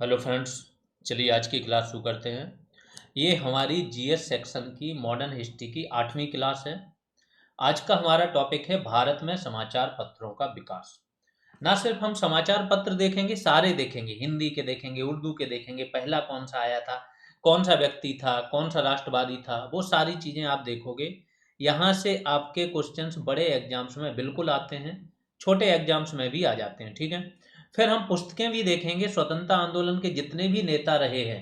Hello friends. चलिए आज की क्लास शुरू करते हैं। ये हमारी जीएस सेक्शन की मॉडर्न हिस्ट्री की 8वीं क्लास है। आज का हमारा टॉपिक है भारत में समाचार पत्रों का विकास। ना सिर्फ हम समाचार पत्र देखेंगे, सारे देखेंगे, हिंदी के देखेंगे, उर्दू के देखेंगे, पहला कौन सा आया था, कौन सा व्यक्ति था, कौन सा राष्ट्रवादी था, वो सारी चीज़ें आप देखोगे। यहाँ से आपके क्वेश्चंस बड़े एग्जाम्स में बिल्कुल आते हैं, छोटे एग्जाम्स में भी आ जाते हैं। ठीक है। फिर हम पुस्तकें भी देखेंगे, स्वतंत्रता आंदोलन के जितने भी नेता रहे हैं,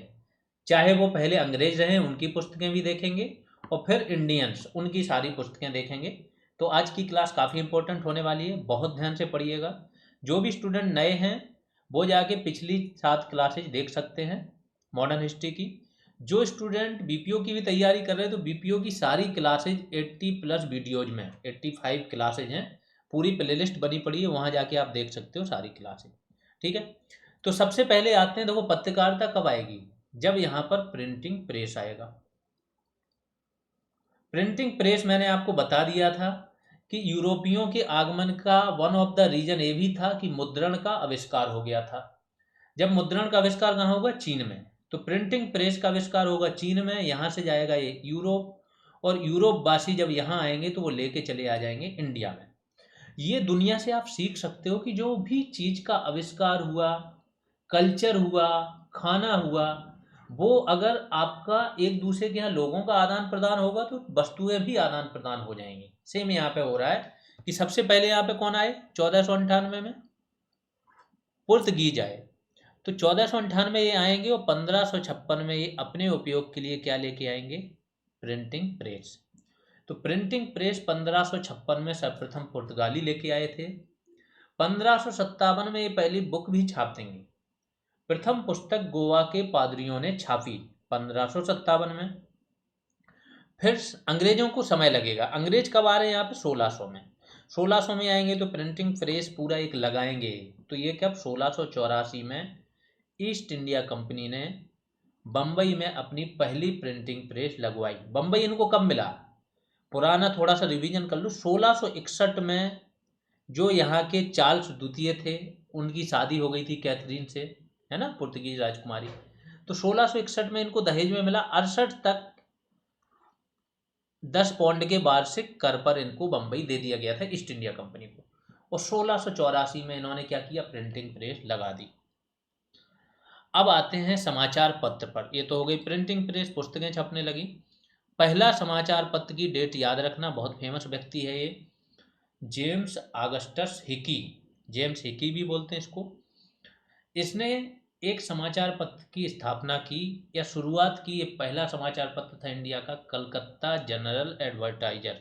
चाहे वो पहले अंग्रेज रहे, उनकी पुस्तकें भी देखेंगे, और फिर इंडियंस, उनकी सारी पुस्तकें देखेंगे। तो आज की क्लास काफ़ी इंपॉर्टेंट होने वाली है, बहुत ध्यान से पढ़िएगा। जो भी स्टूडेंट नए हैं वो जाके पिछली 7 क्लासेज देख सकते हैं मॉडर्न हिस्ट्री की। जो स्टूडेंट बीपीओ की भी तैयारी कर रहे हैं तो बीपीओ की सारी क्लासेज 80 प्लस वीडियोज में 85 क्लासेज हैं, पूरी प्लेलिस्ट बनी पड़ी है, वहाँ जाके आप देख सकते हो सारी क्लासेज। ठीक है। तो सबसे पहले आते हैं, देखो पत्रकारिता कब आएगी, जब यहाँ पर प्रिंटिंग प्रेस आएगा। प्रिंटिंग प्रेस मैंने आपको बता दिया था कि यूरोपियों के आगमन का वन ऑफ द रीजन ये भी था कि मुद्रण का आविष्कार हो गया था। जब मुद्रण का आविष्कार कहाँ होगा, चीन में, तो प्रिंटिंग प्रेस का आविष्कार होगा चीन में, यहाँ से जाएगा ये यूरोप, और यूरोप वासी जब यहाँ आएंगे तो वो लेके चले आ जाएंगे इंडिया में। ये दुनिया से आप सीख सकते हो कि जो भी चीज़ का आविष्कार हुआ, कल्चर हुआ, खाना हुआ, वो अगर आपका एक दूसरे के यहाँ लोगों का आदान प्रदान होगा तो वस्तुएं भी आदान प्रदान हो जाएंगी। सेम यहाँ पे हो रहा है कि सबसे पहले यहाँ पे कौन आए, 1498 में पुर्तगीज आए। तो 1498 ये आएंगे और 1556 में ये अपने उपयोग के लिए क्या लेके आएंगे, प्रिंटिंग प्रेस। तो प्रिंटिंग प्रेस 1556 में सर्वप्रथम पुर्तगाली लेके आए थे। 1557 में ये पहली बुक भी छाप देंगे। प्रथम पुस्तक गोवा के पादरियों ने छापी 1557 में। फिर अंग्रेजों को समय लगेगा, अंग्रेज कब आ रहे हैं यहाँ पे, 1600 में। 1600 में आएंगे तो प्रिंटिंग प्रेस पूरा एक लगाएंगे। तो ये कब, 1684 में ईस्ट इंडिया कंपनी ने बम्बई में अपनी पहली प्रिंटिंग प्रेस लगवाई। बम्बई इनको कब मिला, पुराना थोड़ा सा रिवीजन कर लो। 1661 में जो यहाँ के चार्ल्स द्वितीय थे, उनकी शादी हो गई थी कैथरीन से, है ना, पुर्तगीज राजकुमारी। तो 1661 में इनको दहेज में मिला। 68 तक 10 पौंड के वार्षिक कर पर इनको बम्बई दे दिया गया था ईस्ट इंडिया कंपनी को। और 1684 में इन्होंने क्या किया, प्रिंटिंग प्रेस लगा दी। अब आते हैं समाचार पत्र पर। ये तो हो गई प्रिंटिंग प्रेस, पुस्तकें छपने लगी। पहला समाचार पत्र की डेट याद रखना, बहुत फेमस व्यक्ति है ये, James Augustus Hicky. James Hicky भी बोलते हैं इसको। इसने एक समाचार पत्र की स्थापना की या शुरुआत की। ये पहला समाचार पत्र था इंडिया का, कलकत्ता जनरल एडवर्टाइजर।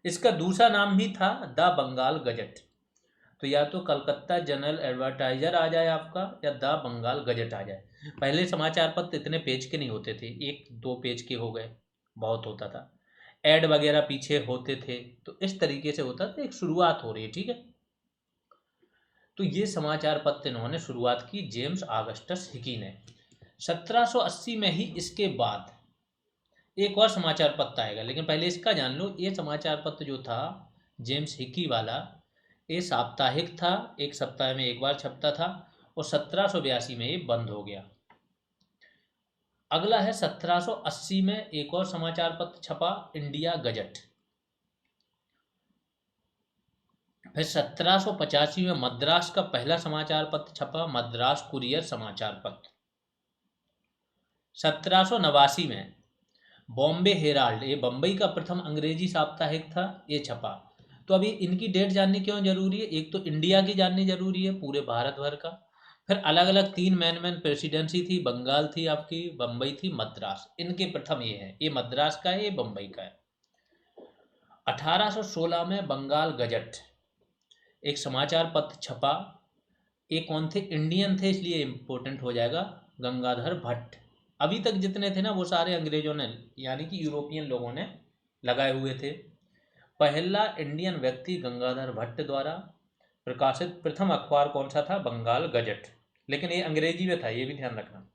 इसका दूसरा नाम भी था द बंगाल गजट। तो या तो कलकत्ता जनरल एडवर्टाइजर आ जाए आपका, या द बंगाल गजट आ जाए। पहले समाचार पत्र इतने पेज के नहीं होते थे, 1-2 पेज के हो गए, बहुत होता था, एड वगैरह पीछे होते थे। तो इस तरीके से होता था, एक शुरुआत हो रही है। ठीक है। तो ये समाचार पत्र इन्होंने शुरुआत की, जेम्स ऑगस्टस हिकी ने। 1780 में ही इसके बाद एक और समाचार पत्र आएगा, लेकिन पहले इसका जान लो। ये समाचार पत्र जो था जेम्स हिकी वाला, ये साप्ताहिक था, एक सप्ताह में एक बार छपता था, और 1782 में ये बंद हो गया। अगला है 1780 में एक और समाचार पत्र छपा, इंडिया गजट। फिर 1785 में मद्रास का पहला समाचार पत्र छपा, मद्रास कुरियर समाचार पत्र। 1789 में बॉम्बे हेराल्ड, ये बम्बई का प्रथम अंग्रेजी साप्ताहिक था, ये छपा। तो अभी इनकी डेट जाननी क्यों जरूरी है, एक तो इंडिया की जाननी जरूरी है, पूरे भारत भर का। फिर अलग अलग 3 मैन प्रेसिडेंसी थी, बंगाल थी आपकी, बम्बई थी, मद्रास। इनके प्रथम ये है, ये मद्रास का है, ये बम्बई का है। 1816 में बंगाल गजट एक समाचार पत्र छपा। ये कौन थे, इंडियन थे, इसलिए इंपॉर्टेंट हो जाएगा, गंगाधर भट्ट। अभी तक जितने थे ना वो सारे अंग्रेजों ने, यानी कि यूरोपियन लोगों ने लगाए हुए थे। पहला इंडियन व्यक्ति गंगाधर भट्ट द्वारा प्रकाशित प्रथम अखबार कौन सा था, बंगाल गजट। लेकिन ये अंग्रेजी में था, ये भी ध्यान रखना।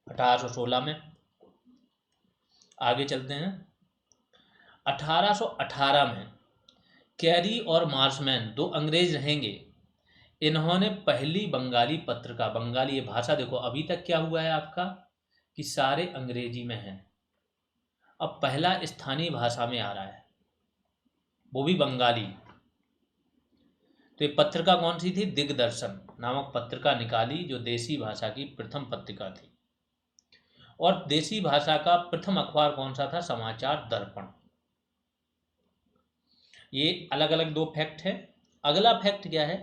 1816 में। आगे चलते हैं। 1818 में कैरी और मार्शमैन, दो अंग्रेज रहेंगे, इन्होंने पहली बंगाली पत्रिका, बंगाली ये भाषा देखो अभी तक क्या हुआ है आपका कि सारे अंग्रेजी में हैं, अब पहला स्थानीय भाषा में आ रहा है, वो भी बंगाली। तो ये पत्रिका कौन सी थी? दिग्दर्शन नामक पत्रिका निकाली, जो देसी भाषा की प्रथम पत्रिका थी। और देसी भाषा का प्रथम अखबार कौन सा था? समाचार दर्पण। ये अलग अलग दो फैक्ट है। अगला फैक्ट क्या है?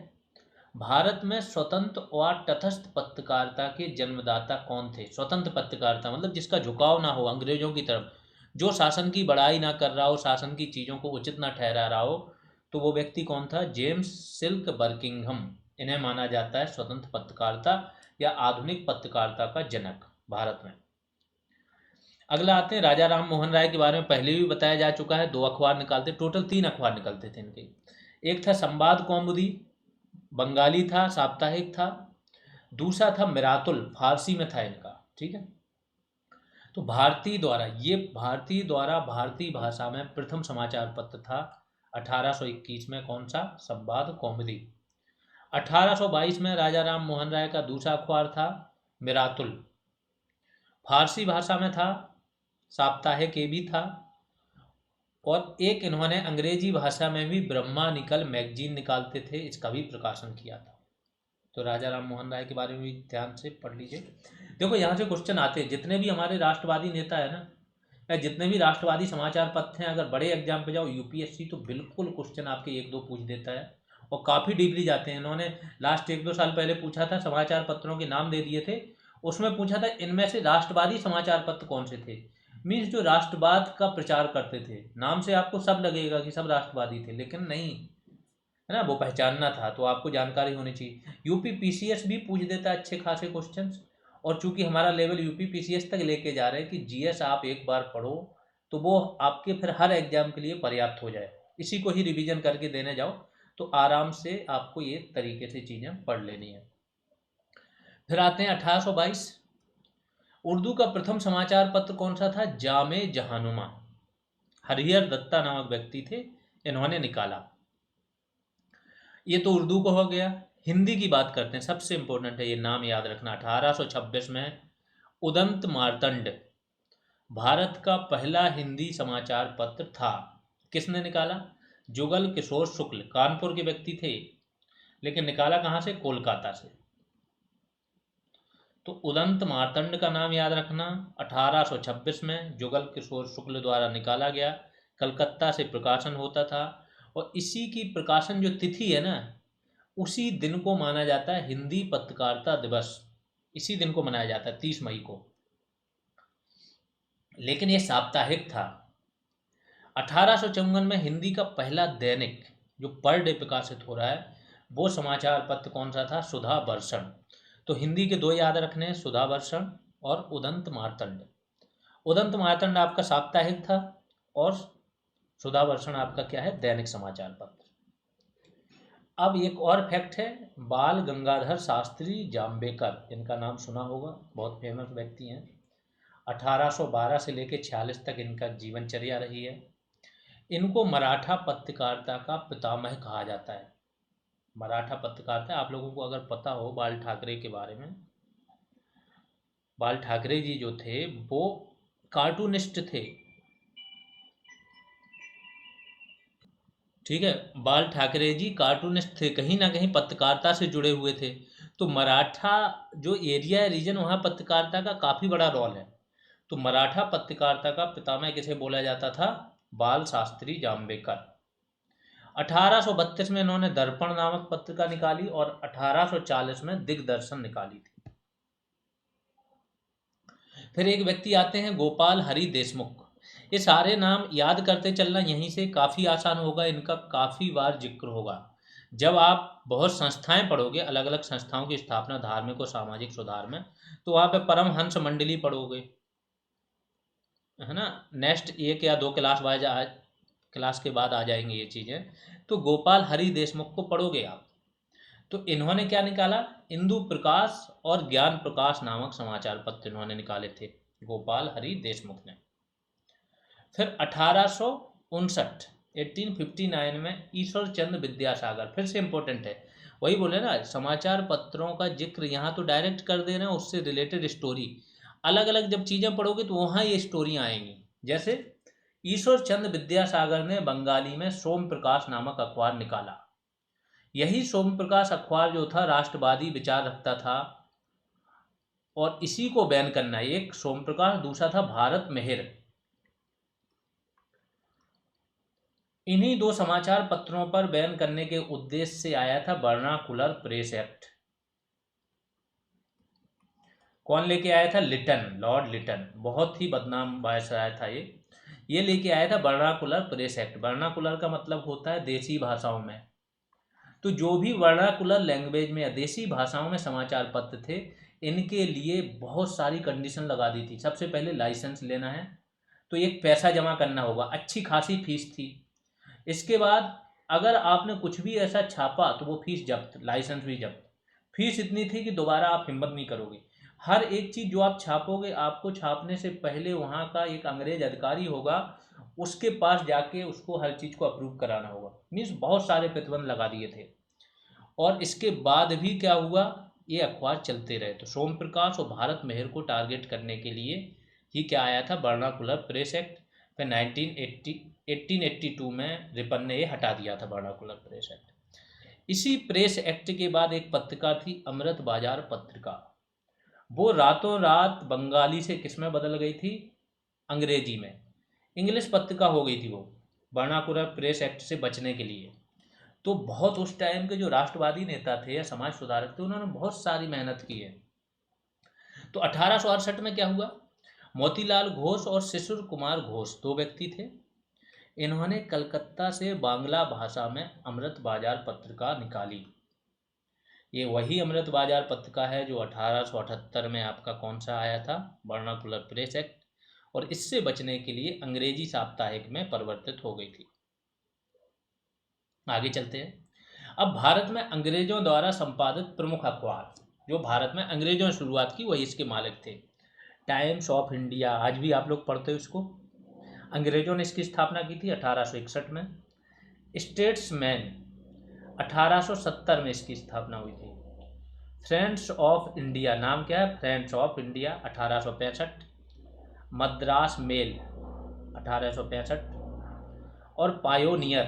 भारत में स्वतंत्र और तटस्थ पत्रकारिता के जन्मदाता कौन थे? स्वतंत्र पत्रकारिता मतलब जिसका झुकाव ना हो अंग्रेजों की तरफ, जो शासन की बड़ाई ना कर रहा हो, शासन की चीज़ों को उचित ना ठहरा रहा हो, तो वो व्यक्ति कौन था? James Silk Buckingham. इन्हें माना जाता है स्वतंत्र पत्रकारिता या आधुनिक पत्रकारिता का जनक भारत में। अगला आते हैं राजा राम मोहन राय के बारे में पहले भी बताया जा चुका है। 2 अखबार निकालते, टोटल 3 अखबार निकलते थे इनके। एक था संवाद कौमुदी, बंगाली था, साप्ताहिक था। दूसरा था मिरातुल, फारसी में था इनका। ठीक है, तो भारतीय द्वारा भारतीय भाषा में प्रथम समाचार पत्र था 1821 में। कौन सा? संवाद कौमुदी। 1822 में राजा राम मोहन राय का दूसरा अखबार था मिरातुल, फारसी भाषा में था, साप्ताहिक ये भी था। और एक इन्होंने अंग्रेजी भाषा में भी ब्रह्मानिकल मैगजीन निकालते थे, इसका भी प्रकाशन किया था। तो राजा राम मोहन राय के बारे में भी ध्यान से पढ़ लीजिए। देखो यहाँ से क्वेश्चन आते हैं, जितने भी हमारे राष्ट्रवादी नेता है ना, या जितने भी राष्ट्रवादी समाचार पत्र हैं, अगर बड़े एग्जाम पे जाओ यूपीएससी, तो बिल्कुल क्वेश्चन आपके 1-2 पूछ देता है, और काफ़ी डीपली जाते हैं। इन्होंने लास्ट 1-2 साल पहले पूछा था, समाचार पत्रों के नाम दे दिए थे, उसमें पूछा था इनमें से राष्ट्रवादी समाचार पत्र कौन से थे। मीन्स जो राष्ट्रवाद का प्रचार करते थे, नाम से आपको सब लगेगा कि सब राष्ट्रवादी थे, लेकिन नहीं है ना, वो पहचानना था, तो आपको जानकारी होनी चाहिए। यूपी पीसीएस भी पूछ देता है अच्छे खासे क्वेश्चंस, और चूंकि हमारा लेवल यूपी पीसीएस तक लेके जा रहे हैं कि जीएस आप एक बार पढ़ो तो वो आपके फिर हर एग्जाम के लिए पर्याप्त हो जाए, इसी को ही रिवीजन करके देने जाओ तो आराम से आपको ये तरीके से चीज़ें पढ़ लेनी है। फिर आते हैं 1822। उर्दू का प्रथम समाचार पत्र कौन सा था? जामे जहानुमा, हरिहर दत्ता नामक व्यक्ति थे, इन्होंने निकाला। ये तो उर्दू को हो गया। हिंदी की बात करते हैं, सबसे इंपॉर्टेंट है, ये नाम याद रखना। 1826 में उदंत मार्तंड भारत का पहला हिंदी समाचार पत्र था। किसने निकाला? जुगल किशोर शुक्ल, कानपुर के व्यक्ति थे, लेकिन निकाला कहाँ से? कोलकाता से। तो उदंत मार्तंड का नाम याद रखना। 1826 में जुगल किशोर शुक्ल द्वारा निकाला गया, कलकत्ता से प्रकाशन होता था, और इसी की प्रकाशन जो तिथि है ना, उसी दिन को माना जाता है हिंदी पत्रकारिता दिवस। इसी दिन को मनाया जाता है 30 मई को, लेकिन ये साप्ताहिक था। 1854 में हिंदी का पहला दैनिक जो पर डे प्रकाशित हो रहा है, वो समाचार पत्र कौन सा था? सुधा वर्षण। तो हिंदी के 2 याद रखने हैं, सुधा वर्षण और उदंत मार्तंड। उदंत मार्तंड आपका साप्ताहिक था, और सुधा वर्षण आपका क्या है? दैनिक समाचार पत्र। अब एक और फैक्ट है, बाल गंगाधर शास्त्री जाम्बेकर, इनका नाम सुना होगा, बहुत फेमस व्यक्ति हैं। 1812 से लेकर 46 तक इनका जीवनचर्या रही है। इनको मराठा पत्रकारिता का पितामह कहा जाता है। मराठा पत्रकारिता, आप लोगों को अगर पता हो बाल ठाकरे के बारे में, बाल ठाकरे जी जो थे वो कार्टूनिस्ट थे। ठीक है, बाल ठाकरे जी कार्टूनिस्ट थे, कहीं ना कहीं पत्रकारिता से जुड़े हुए थे। तो मराठा जो एरिया है, रीजन, वहाँ पत्रकारिता का काफ़ी बड़ा रोल है। तो मराठा पत्रकारिता का पितामह किसे बोला जाता था? बाल शास्त्री जाम्बेकर। 1832 में इन्होंने दर्पण नामक पत्रिका निकाली, और 1840 में दिग्दर्शन निकाली थी। फिर एक व्यक्ति आते हैं गोपाल हरि देशमुख। ये सारे नाम याद करते चलना, यहीं से काफ़ी आसान होगा, इनका काफ़ी बार जिक्र होगा। जब आप बहुत संस्थाएं पढ़ोगे, अलग अलग संस्थाओं की स्थापना धार्मिक और सामाजिक सुधार में, तो वहाँ पे परमहंस मंडली पढ़ोगे, है ना। नेक्स्ट 1 या 2 क्लास के बाद आ जाएंगे ये चीज़ें। तो गोपाल हरि देशमुख को पढ़ोगे आप। तो इन्होंने क्या निकाला? इंदु प्रकाश और ज्ञान प्रकाश नामक समाचार पत्र इन्होंने निकाले थे, गोपाल हरि देशमुख ने। फिर 1859 1859 में ईश्वर चंद्र विद्यासागर, फिर से इंपॉर्टेंट है, वही बोले ना, समाचार पत्रों का जिक्र यहाँ तो डायरेक्ट कर दे रहे हैं, उससे रिलेटेड स्टोरी अलग अलग जब चीज़ें पढ़ोगे तो वहाँ ये स्टोरियाँ आएंगी। जैसे ईश्वर चंद्र विद्यासागर ने बंगाली में सोम प्रकाश नामक अखबार निकाला। यही सोम प्रकाश अखबार जो था राष्ट्रवादी विचार रखता था, और इसी को बैन करना, एक सोम प्रकाश, दूसरा था भारत मेहर। इन्हीं दो समाचार पत्रों पर बैन करने के उद्देश्य से आया था वर्नाकुलर प्रेस एक्ट। कौन लेके आया था? लिटन, लॉर्ड लिटन, बहुत ही बदनाम वायसराय था ये लेके आया था वर्नाकुलर प्रेस एक्ट। वर्नाकुलर का मतलब होता है देसी भाषाओं में। तो जो भी वर्नाकुलर लैंग्वेज में या देसी भाषाओं में समाचार पत्र थे, इनके लिए बहुत सारी कंडीशन लगा दी थी। सबसे पहले लाइसेंस लेना है, तो एक पैसा जमा करना होगा, अच्छी खासी फीस थी। इसके बाद अगर आपने कुछ भी ऐसा छापा तो वो फीस जब्त, लाइसेंस भी जब्त। फीस इतनी थी कि दोबारा आप हिम्मत नहीं करोगे। हर एक चीज़ जो आप छापोगे, आपको छापने से पहले वहाँ का एक अंग्रेज अधिकारी होगा, उसके पास जाके उसको हर चीज़ को अप्रूव कराना होगा। मीन्स बहुत सारे प्रतिबंध लगा दिए थे। और इसके बाद भी क्या हुआ, ये अखबार चलते रहे। तो सोम प्रकाश और भारत मेहर को टारगेट करने के लिए ही क्या आया था, वर्नाकुलर प्रेस एक्ट। फिर 1882 में रिपन ने ये हटा दिया था वर्नाकुलर प्रेस एक्ट। इसी प्रेस एक्ट के बाद एक पत्रिका थी अमृत बाजार पत्रिका। वो रातों रात बंगाली से किस में बदल गई थी? अंग्रेजी में। इंग्लिश पत्रिका हो गई थी वो, वर्नाकुलर प्रेस एक्ट से बचने के लिए। तो बहुत उस टाइम के जो राष्ट्रवादी नेता थे या समाज सुधारक थे, उन्होंने बहुत सारी मेहनत की है। तो 1868 में क्या हुआ, मोतीलाल घोष और शिशिर कुमार घोष दो व्यक्ति थे। इन्होंने कलकत्ता से बांग्ला भाषा में अमृत बाजार पत्रिका निकाली। ये वही अमृत बाजार पत्रिका है जो 1878 में आपका कौन सा आया था, वर्नाकुलर प्रेस एक्ट, और इससे बचने के लिए अंग्रेजी साप्ताहिक में परिवर्तित हो गई थी। आगे चलते हैं। अब भारत में अंग्रेजों द्वारा संपादित प्रमुख अखबार, जो भारत में अंग्रेजों ने शुरुआत की, वही इसके मालिक थे। टाइम्स ऑफ इंडिया, आज भी आप लोग पढ़ते हो इसको। अंग्रेजों ने इसकी स्थापना की थी 1861 में। स्टेट्समैन, 1870 में इसकी स्थापना हुई थी। फ्रेंड्स ऑफ इंडिया, नाम क्या है, friends of India, 1865। Madras mail, 1865। और पायोनियर,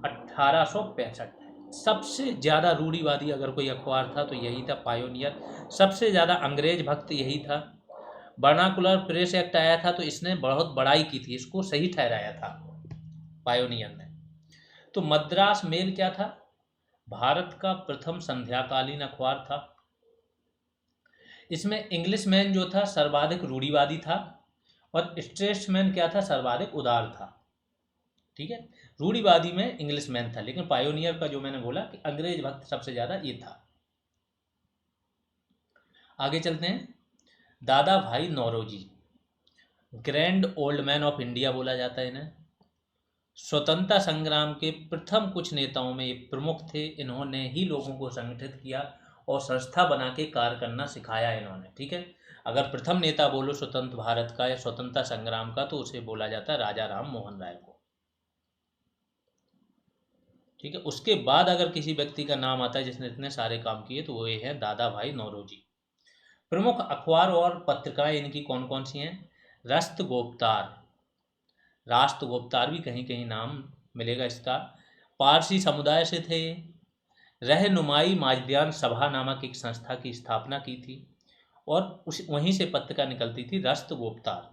1865। सबसे ज़्यादा रूढ़िवादी अगर कोई अखबार था तो यही था, पायोनियर। सबसे ज़्यादा अंग्रेज भक्त यही था। वर्नाकुलर प्रेस एक्ट आया था तो इसने बहुत बड़ाई की थी, इसको सही ठहराया था पायोनियर ने। तो मद्रास मेल क्या था? भारत का प्रथम संध्याकालीन अखबार था। इसमें इंग्लिशमैन जो था सर्वाधिक रूढ़िवादी था, और स्टेट्समैन क्या था, सर्वाधिक उदार था। ठीक है, रूढ़िवादी में इंग्लिशमैन था, लेकिन पायोनियर का जो मैंने बोला कि अंग्रेज भक्त सबसे ज्यादा ये था। आगे चलते हैं। Dada Bhai Naoroji, grand old man of India बोला जाता है इन्हें। स्वतंत्रता संग्राम के प्रथम कुछ नेताओं में ये प्रमुख थे। इन्होंने ही लोगों को संगठित किया और संस्था बना के कार्य करना सिखाया इन्होंने। ठीक है, अगर प्रथम नेता बोलो स्वतंत्र भारत का या स्वतंत्रता संग्राम का, तो उसे बोला जाता है राजा राम मोहन राय को। ठीक है, उसके बाद अगर किसी व्यक्ति का नाम आता है जिसने इतने सारे काम किए, तो वो ये है दादा भाई नौरोजी। प्रमुख अखबार और पत्रिकाएं इनकी कौन कौन सी हैं? राष्ट्र गोपतार, राष्ट्र गोपतार भी कहीं कहीं नाम मिलेगा इसका। पारसी समुदाय से थे। रहनुमाई माजदियान सभा नामक एक संस्था की स्थापना की थी, और उस वहीं से पत्रिका निकलती थी राष्ट्र गोपतार।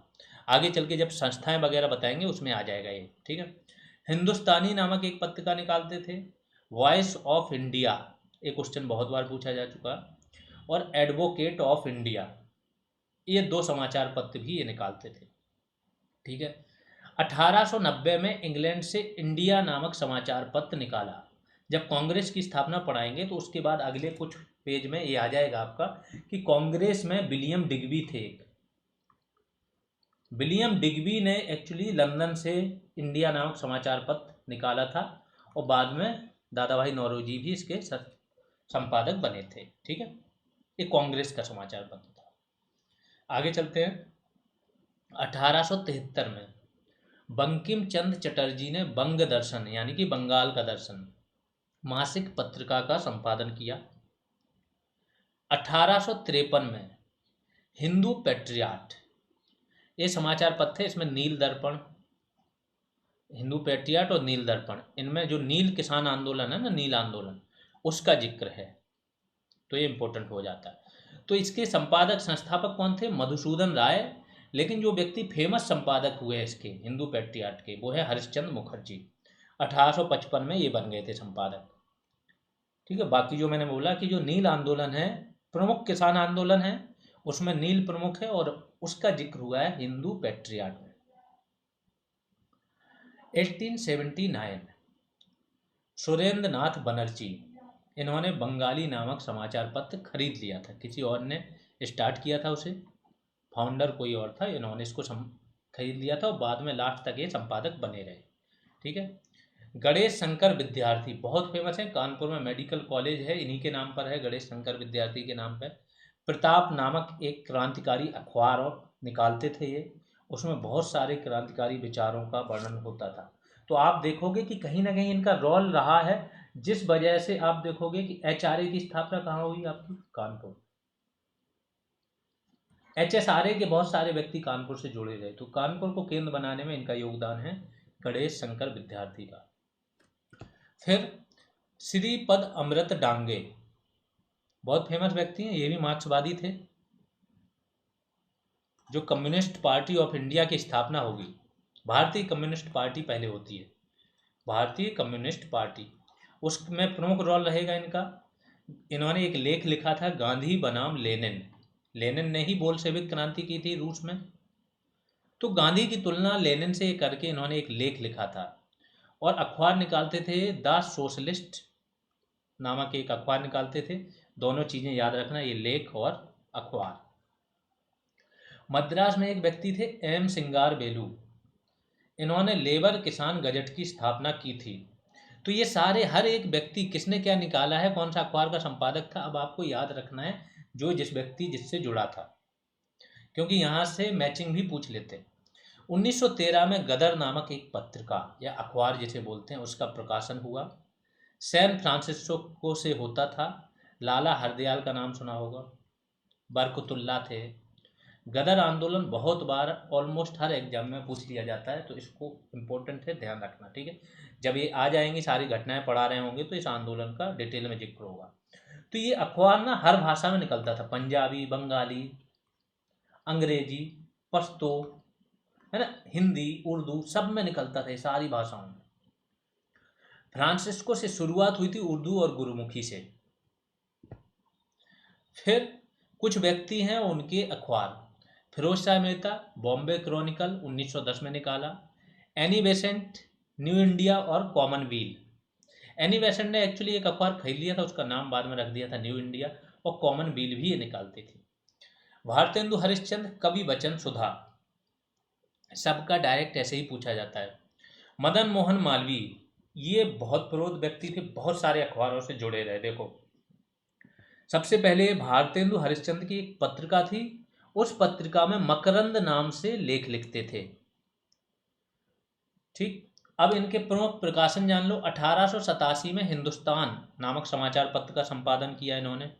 आगे चल के जब संस्थाएं वगैरह बताएंगे उसमें आ जाएगा ये। ठीक है, हिंदुस्तानी नामक एक पत्रिका निकालते थे। वॉइस ऑफ इंडिया, एक क्वेश्चन बहुत बार पूछा जा चुका। और एडवोकेट ऑफ इंडिया, ये दो समाचार पत्र भी ये निकालते थे। ठीक है, 1890 में इंग्लैंड से इंडिया नामक समाचार पत्र निकाला। जब कांग्रेस की स्थापना पढ़ाएंगे तो उसके बाद अगले कुछ पेज में ये आ जाएगा आपका कि कांग्रेस में विलियम डिग्बी थे। विलियम डिग्बी ने एक्चुअली लंदन से इंडिया नामक समाचार पत्र निकाला था, और बाद में दादा भाई नौरोजी भी इसके संपादक बने थे। ठीक है, ये कांग्रेस का समाचार पत्र था। आगे चलते हैं। 1873 में बंकिम चंद्र चटर्जी ने बंग दर्शन यानी कि बंगाल का दर्शन मासिक पत्रिका का संपादन किया। 1853 में हिंदू पेट्रियाट, ये समाचार पत्र थे, इसमें नील दर्पण, हिंदू पेट्रियाट और नील दर्पण, इनमें जो नील किसान आंदोलन है ना, नील आंदोलन, उसका जिक्र है, तो ये इंपॉर्टेंट हो जाता है। तो इसके संपादक संस्थापक कौन थे? मधुसूदन राय। लेकिन जो व्यक्ति फेमस संपादक हुए इसके हिंदू पेट्रियाट के, वो है हरिश्चंद्र मुखर्जी। 1855 में ये बन गए थे संपादक। ठीक है। बाकी जो मैंने बोला कि जो नील आंदोलन है, प्रमुख किसान आंदोलन है, उसमें नील प्रमुख है और उसका जिक्र हुआ है हिंदू पेट्रियाट में। 1879 सुरेंद्र नाथ बनर्जी, इन्होंने बंगाली नामक समाचार पत्र खरीद लिया था, किसी और ने स्टार्ट किया था उसे, फाउंडर कोई और था, इन्होंने इसको खरीद लिया था और बाद में लास्ट तक ये संपादक बने रहे। ठीक है। गणेश शंकर विद्यार्थी बहुत फेमस है, कानपुर में मेडिकल कॉलेज है, इन्हीं के नाम पर है, गणेश शंकर विद्यार्थी के नाम पर। प्रताप नामक एक क्रांतिकारी अखबार और निकालते थे ये, उसमें बहुत सारे क्रांतिकारी विचारों का वर्णन होता था। तो आप देखोगे कि कहीं ना कहीं इनका रोल रहा है, जिस वजह से आप देखोगे कि HRA की स्थापना कहाँ हुई आपकी? कानपुर। HSRA के बहुत सारे व्यक्ति कानपुर से जुड़े रहे, तो कानपुर को केंद्र बनाने में इनका योगदान है, गणेश शंकर विद्यार्थी का। फिर श्रीपद अमृत डांगे, बहुत फेमस व्यक्ति हैं, ये भी मार्क्सवादी थे। जो कम्युनिस्ट पार्टी ऑफ इंडिया की स्थापना होगी, भारतीय कम्युनिस्ट पार्टी पहले होती है, भारतीय कम्युनिस्ट पार्टी, उसमें प्रमुख रोल रहेगा इनका। इन्होंने एक लेख लिखा था, गांधी बनाम लेनिन, लेनिन ने ही बोल्शेविक क्रांति की थी रूस में, तो गांधी की तुलना लेनिन से करके इन्होंने एक लेख लिखा था। और अखबार निकालते थे, द सोशलिस्ट नामक एक अखबार निकालते थे। दोनों चीज़ें याद रखना, ये लेख और अखबार। मद्रास में एक व्यक्ति थे, एम सिंगार बेलू, इन्होंने लेबर किसान गजट की स्थापना की थी। तो ये सारे हर एक व्यक्ति किसने क्या निकाला है, कौन सा अखबार का संपादक था, अब आपको याद रखना है जो जिस व्यक्ति जिससे जुड़ा था, क्योंकि यहाँ से मैचिंग भी पूछ लेते। 1913 में गदर नामक एक पत्रिका या अखबार जिसे बोलते हैं, उसका प्रकाशन हुआ, सैन फ्रांसिस्को से होता था। लाला हरदयाल का नाम सुना होगा, बरकतुल्ला थे। गदर आंदोलन बहुत बार ऑलमोस्ट हर एग्जाम में पूछ लिया जाता है, तो इसको इम्पोर्टेंट है, ध्यान रखना। ठीक है। जब ये आ जाएंगी, सारी घटनाएं पढ़ा रहे होंगे, तो इस आंदोलन का डिटेल में जिक्र होगा। तो ये अखबार ना हर भाषा में निकलता था, पंजाबी, बंगाली, अंग्रेजी, पश्तो, है ना, हिंदी, उर्दू, सब में निकलता था, सारी भाषाओं में। फ्रांसिस्को से शुरुआत हुई थी उर्दू और गुरुमुखी से। फिर कुछ व्यक्ति हैं उनके अखबार, फिरोज शाह मेहता, बॉम्बे क्रॉनिकल 1910 में निकाला, एनी बेसेंट, न्यू इंडिया और कॉमनवेल। एनी बेसेंट ने एक्चुअली एक अखबार खरीद लिया था, उसका नाम बाद में रख दिया था न्यू इंडिया, और कॉमनवेल भी ये निकालते थे। भारतेंदु हरिश्चंद्र, कवि वचन सुधा, सबका डायरेक्ट ऐसे ही पूछा जाता है। मदन मोहन मालवीय, ये बहुत प्रोत व्यक्ति थे, बहुत सारे अखबारों से जुड़े रहे। देखो, सबसे पहले भारतेंदु हरिश्चंद्र की एक पत्रिका थी, उस पत्रिका में मकरंद नाम से लेख लिखते थे। ठीक। अब इनके प्रमुख प्रकाशन जान लो। 1887 में हिंदुस्तान नामक समाचार पत्र का संपादन किया इन्होंने।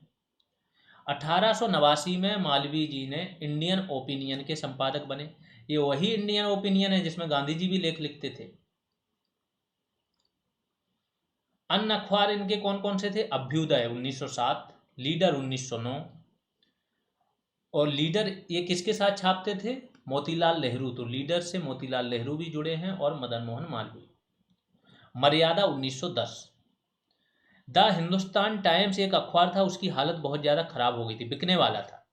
1889 में मालवीय जी ने इंडियन ओपिनियन के संपादक बने। ये वही इंडियन ओपिनियन है जिसमें गांधी जी भी लेख लिखते थे। अन्य अखबार इनके कौन कौन से थे? अभ्युदय 1907, लीडर 1909, और लीडर ये किसके साथ छापते थे? मोतीलाल नेहरू। तो लीडर से मोतीलाल नेहरू भी जुड़े हैं और मदन मोहन मालवीय। मर्यादा 1910। द हिंदुस्तान टाइम्स एक अखबार था, उसकी हालत बहुत ज़्यादा खराब हो गई थी, बिकने वाला था।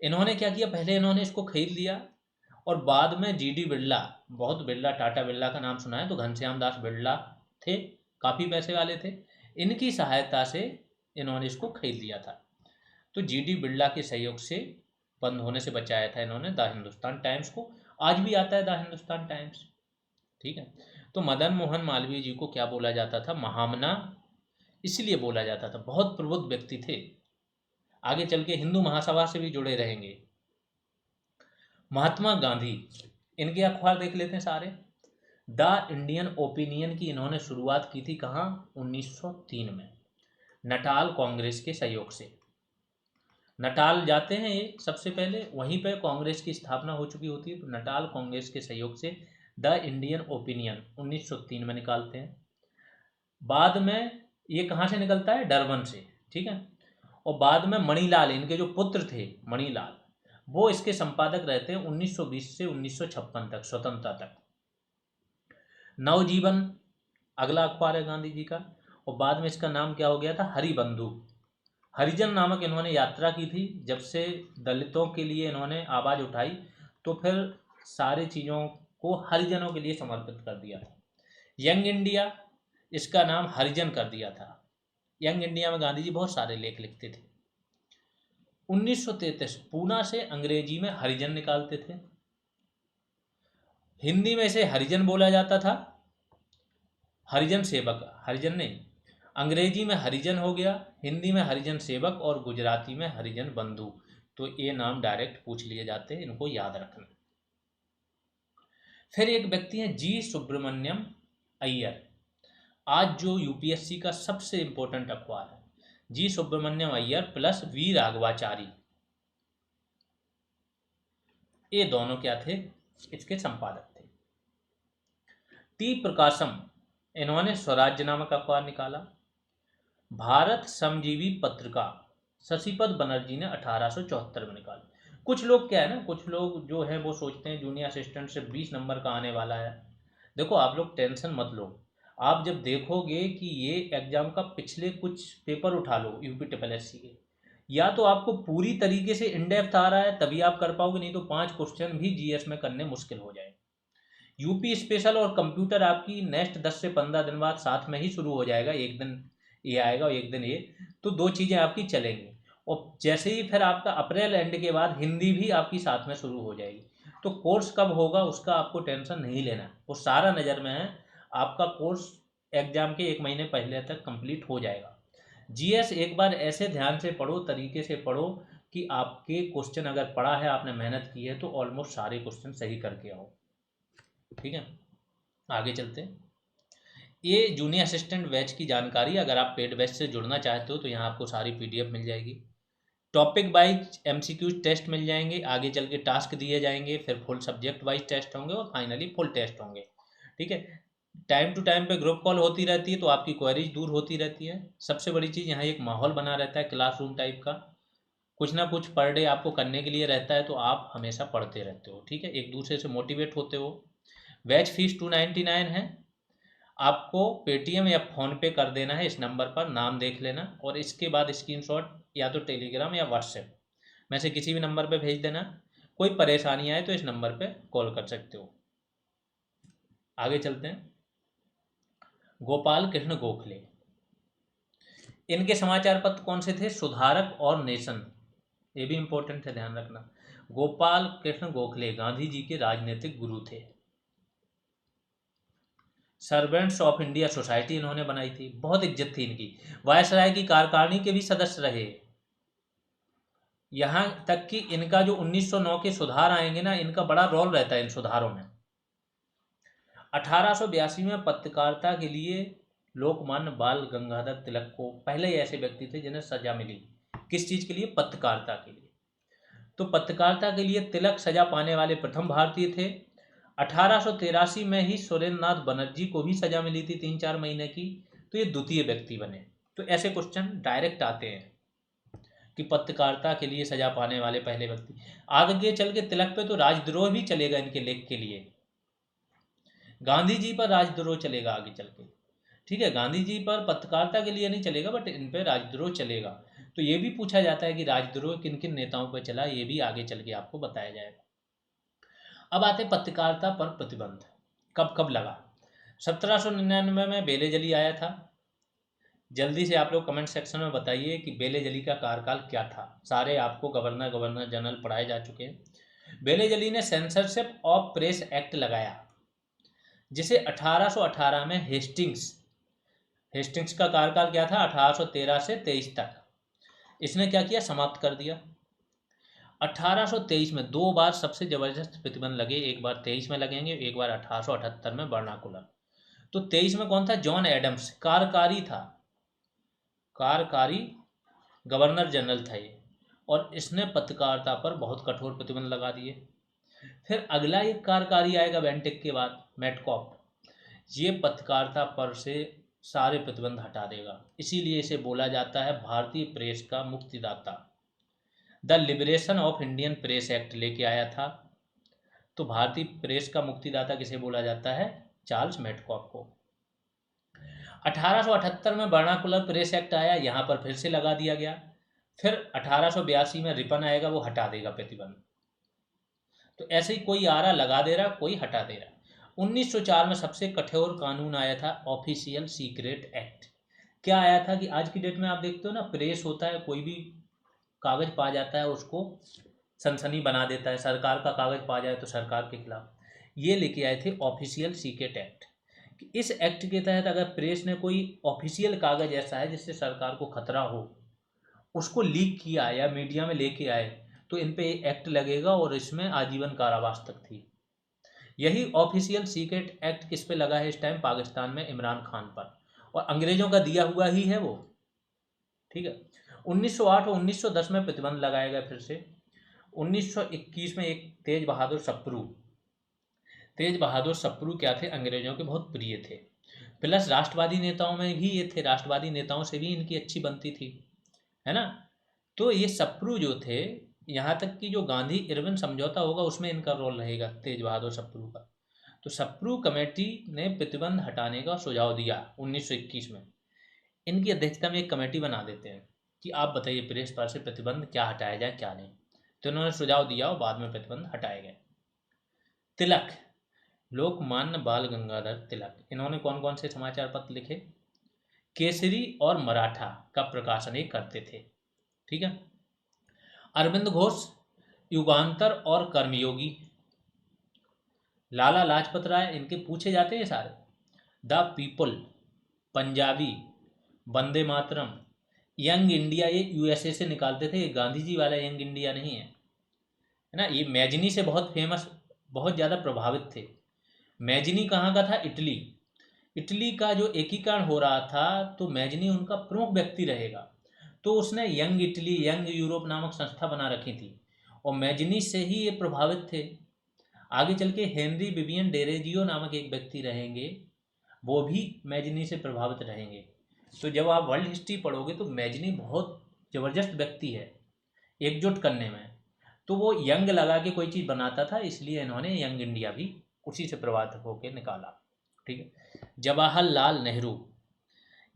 इन्होंने क्या किया, पहले इन्होंने इसको खरीद लिया और बाद में GD बिरला, बहुत बिरला, टाटा बिरला का नाम सुना है, तो घनश्याम दास बिरला थे, काफ़ी पैसे वाले थे, इनकी सहायता से इन्होंने इसको खरीद लिया था। तो GD बिरला के सहयोग से बंद होने से बचाया था इन्होंने द हिंदुस्तान टाइम्स को। आज भी आता है द हिंदुस्तान टाइम्स। ठीक है। तो मदन मोहन मालवीय जी को क्या बोला जाता था? महामना, इसलिए बोला जाता था, बहुत प्रबुद्ध व्यक्ति थे, आगे चल के हिंदू महासभा से भी जुड़े रहेंगे। महात्मा गांधी, इनके अखबार देख लेते हैं सारे। द इंडियन ओपिनियन की इन्होंने शुरुआत की थी कहाँ? 1903 में, नटाल कांग्रेस के सहयोग से। नटाल जाते हैं ये सबसे पहले, वहीं पर कांग्रेस की स्थापना हो चुकी होती है। तो नटाल कांग्रेस के सहयोग से द इंडियन ओपिनियन 1903 में निकालते हैं। बाद में ये कहाँ से निकलता है? डरबन से, ठीक है। और बाद में मणिलाल, इनके जो पुत्र थे मणिलाल, वो इसके संपादक रहते हैं 1920 से 1956 तक, स्वतंत्रता तक। नवजीवन अगला अखबार है गांधी जी का, और बाद में इसका नाम क्या हो गया था? हरिबंधु। हरिजन नामक इन्होंने यात्रा की थी, जब से दलितों के लिए इन्होंने आवाज़ उठाई तो फिर सारी चीज़ों को हरिजनों के लिए समर्पित कर दिया था। यंग इंडिया, इसका नाम हरिजन कर दिया था। यंग इंडिया में गांधी जी बहुत सारे लेख लिखते थे। 1933 पूना से अंग्रेजी में हरिजन निकालते थे। हिंदी में इसे हरिजन बोला जाता था, हरिजन सेवक, हरिजन नहीं। अंग्रेजी में हरिजन हो गया, हिंदी में हरिजन सेवक, और गुजराती में हरिजन बंधु। तो ये नाम डायरेक्ट पूछ लिए जाते हैं, इनको याद रखना। फिर एक व्यक्ति हैं जी सुब्रमण्यम अय्यर, आज जो यूपीएससी का सबसे इंपॉर्टेंट अखबार है। जी सुब्रमण्यम अय्यर प्लस वी राघवाचारी, ये दोनों क्या थे? इसके संपादक थे। टी प्रकाशम, इन्होंने स्वराज्य नामक अखबार निकाला। भारत श्रमजीवी पत्रिका शशिपद बनर्जी ने 1874 में निकाली। कुछ लोग क्या है ना, कुछ लोग जो है वो सोचते हैं जूनियर असिस्टेंट से 20 नंबर का आने वाला है। देखो आप लोग टेंशन मत लो, आप जब देखोगे कि ये एग्जाम का पिछले कुछ पेपर उठा लो यूपी ट्रिपल एस सी के, या तो आपको पूरी तरीके से इन डेप्थ आ रहा है तभी आप कर पाओगे, नहीं तो 5 क्वेश्चन भी जीएस में करने मुश्किल हो जाए। यूपी स्पेशल और कंप्यूटर आपकी नेक्स्ट 10 से 15 दिन बाद साथ में ही शुरू हो जाएगा, एक दिन ये आएगा और एक दिन ये, तो दो चीज़ें आपकी चलेंगी। और जैसे ही फिर आपका अप्रैल एंड के बाद हिंदी भी आपकी साथ में शुरू हो जाएगी। तो कोर्स कब होगा उसका आपको टेंशन नहीं लेना, वो सारा नज़र में है। आपका कोर्स एग्जाम के 1 महीने पहले तक कंप्लीट हो जाएगा। जीएस एक बार ऐसे ध्यान से पढ़ो, तरीके से पढ़ो कि आपके क्वेश्चन अगर पढ़ा है, आपने मेहनत की है, तो ऑलमोस्ट सारे क्वेश्चन सही करके आओ, ठीक है। आगे चलते हैं। ये जूनियर असिस्टेंट बैच की जानकारी, अगर आप पेड बैच से जुड़ना चाहते हो तो यहाँ आपको सारी पीडीएफ मिल जाएगी। टॉपिक वाइज एमसीक्यू टेस्ट मिल जाएंगे, आगे चल के टास्क दिए जाएंगे, फिर फुल सब्जेक्ट वाइज टेस्ट होंगे और फाइनली फुल टेस्ट होंगे, ठीक है। टाइम टू टाइम पे ग्रुप कॉल होती रहती है, तो आपकी क्वेरीज दूर होती रहती है। सबसे बड़ी चीज़ यहाँ एक माहौल बना रहता है क्लासरूम टाइप का, कुछ ना कुछ पर डे आपको करने के लिए रहता है, तो आप हमेशा पढ़ते रहते हो, ठीक है, एक दूसरे से मोटिवेट होते हो। बैच फीस 299 है। आपको पेटीएम या फ़ोन पे कर देना है, इस नंबर पर नाम देख लेना, और इसके बाद स्क्रीनशॉट या तो टेलीग्राम या व्हाट्सएप में से किसी भी नंबर पे भेज देना। कोई परेशानी आए तो इस नंबर पे कॉल कर सकते हो। आगे चलते हैं। गोपाल कृष्ण गोखले, इनके समाचार पत्र कौन से थे? सुधारक और नेशन, ये भी इंपॉर्टेंट है, ध्यान रखना। गोपाल कृष्ण गोखले गांधी जी के राजनीतिक गुरु थे। सर्वेंट्स ऑफ इंडिया सोसाइटी इन्होंने बनाई थी, बहुत इज्जत थी इनकी। वायसराय की कार्यकारिणी के भी सदस्य रहे। यहाँ तक कि इनका जो 1909 के सुधार आएंगे ना, इनका बड़ा रोल रहता है इन सुधारों में। 1882 में पत्रकारिता के लिए लोकमान्य बाल गंगाधर तिलक को, पहले ही ऐसे व्यक्ति थे जिन्हें सजा मिली, किस चीज़ के लिए? पत्रकारिता के लिए। तो पत्रकारिता के लिए तिलक सजा पाने वाले प्रथम भारतीय थे। 1883 में ही सुरेंद्रनाथ बनर्जी को भी सजा मिली थी 3-4 महीने की, तो ये द्वितीय व्यक्ति बने। तो ऐसे क्वेश्चन डायरेक्ट आते हैं कि पत्रकारिता के लिए सजा पाने वाले पहले व्यक्ति। आगे चल के तिलक पे तो राजद्रोह भी चलेगा इनके लेख के लिए, गांधी जी पर राजद्रोह चलेगा आगे चल के, ठीक है। गांधी जी पर पत्रकारिता के लिए नहीं चलेगा, बट इन पर राजद्रोह चलेगा। तो ये भी पूछा जाता है कि राजद्रोह किन किन नेताओं पर चला, ये भी आगे चल के आपको बताया जाएगा। अब आते पत्रकारिता पर प्रतिबंध कब कब लगा। 1799 में बेलेजली आया था। जल्दी से आप लोग कमेंट सेक्शन में बताइए कि बेलेजली का कार्यकाल क्या था। सारे आपको गवर्नर जनरल पढ़ाए जा चुके हैं। बेलेजली ने सेंसरशिप ऑफ प्रेस एक्ट लगाया, जिसे 1818 में हेस्टिंग्स का कार्यकाल क्या था? 1813 से 23 तक। इसने क्या किया? समाप्त कर दिया। 1823 में 2 बार सबसे जबरदस्त प्रतिबंध लगे, एक बार 23 में लगेंगे, एक बार 1878 में वर्नाकुलर। तो 23 में कौन था? जॉन एडम्स, कार्यकारी था, कार्यकारी गवर्नर जनरल था ये, और इसने पत्रकारिता पर बहुत कठोर प्रतिबंध लगा दिए। फिर अगला एक कार्यकारी आएगा बेंटिक के बाद, मेटकॉप, ये पत्रकारिता पर से सारे प्रतिबंध हटा देगा, इसीलिए इसे बोला जाता है भारतीय प्रेस का मुक्तिदाता। The liberation of Indian press act लेके आया था। तो भारतीय प्रेस का मुक्तिदाता किसे बोला जाता है? चार्ल्स मेटकॉप को। 1878 में वर्नाकुलर प्रेस एक्ट आया, यहाँ पर फिर से लगा दिया गया। फिर 1882 में रिपन आएगा, वो हटा देगा प्रतिबंध। तो ऐसे ही कोई आ रहा लगा दे रहा, कोई हटा दे रहा। 1904 में सबसे कठोर कानून आया था, ऑफिशियल सीक्रेट एक्ट। क्या आया था कि आज की डेट में आप देखते हो ना, प्रेस होता है, कोई भी कागज पा जाता है उसको सनसनी बना देता है, सरकार का कागज पा जाए तो सरकार के खिलाफ। ये लेके आए थे ऑफिशियल सीक्रेट एक्ट। इस एक्ट के तहत अगर प्रेस ने कोई ऑफिशियल कागज ऐसा है जिससे सरकार को खतरा हो, उसको लीक किया या मीडिया में लेके आए, तो इन पे एक्ट लगेगा और इसमें आजीवन कारावास तक थी। यही ऑफिशियल सीक्रेट एक्ट किस पे लगा है इस टाइम? पाकिस्तान में इमरान खान पर, और अंग्रेजों का दिया हुआ ही है वो, ठीक है। 1908 और 1910 में प्रतिबंध लगाया गया फिर से। 1921 में एक तेज बहादुर सप्रू, तेज बहादुर सप्रू क्या थे? अंग्रेजों के बहुत प्रिय थे, प्लस राष्ट्रवादी नेताओं में भी ये थे, राष्ट्रवादी नेताओं से भी इनकी अच्छी बनती थी, है ना। तो ये सप्रू जो थे, यहाँ तक कि जो गांधी इरविन समझौता होगा उसमें इनका रोल रहेगा, तेज बहादुर सप्रू का। तो सप्रू कमेटी ने प्रतिबंध हटाने का सुझाव दिया 1921 में। इनकी अध्यक्षता में एक कमेटी बना देते हैं कि आप बताइए प्रेस पर से प्रतिबंध क्या हटाया जाए क्या नहीं। तो इन्होंने सुझाव दिया और बाद में प्रतिबंध हटाए गए। तिलक, लोकमान्य बाल गंगाधर तिलक, इन्होंने कौन कौन से समाचार पत्र लिखे? केसरी और मराठा का प्रकाशन ये करते थे, ठीक है। अरविंद घोष, युगांतर और कर्मयोगी। लाला लाजपत राय, इनके पूछे जाते हैं सारे। The people, Punjabi, Vande Mataram, young India, ये यूएसए से निकालते थे, ये गांधी जी वाला यंग इंडिया नहीं है ना। ये मैजनी से बहुत फेमस, बहुत ज़्यादा प्रभावित थे। मैजनी कहाँ का था? इटली। इटली का जो एकीकरण हो रहा था, तो मैजनी उनका प्रमुख व्यक्ति रहेगा। तो उसने यंग इटली, यंग यूरोप नामक संस्था बना रखी थी, और मैजनी से ही ये प्रभावित थे। आगे चल के हेनरी विवियन डेरेजियो नामक एक व्यक्ति रहेंगे, वो भी मैजनी से प्रभावित रहेंगे। तो जब आप वर्ल्ड हिस्ट्री पढ़ोगे तो मैजनी बहुत ज़बरदस्त व्यक्ति है एकजुट करने में। तो वो यंग लगा के कोई चीज़ बनाता था, इसलिए इन्होंने यंग इंडिया भी उसी से प्रभावित होकर निकाला, ठीक है। जवाहरलाल नेहरू,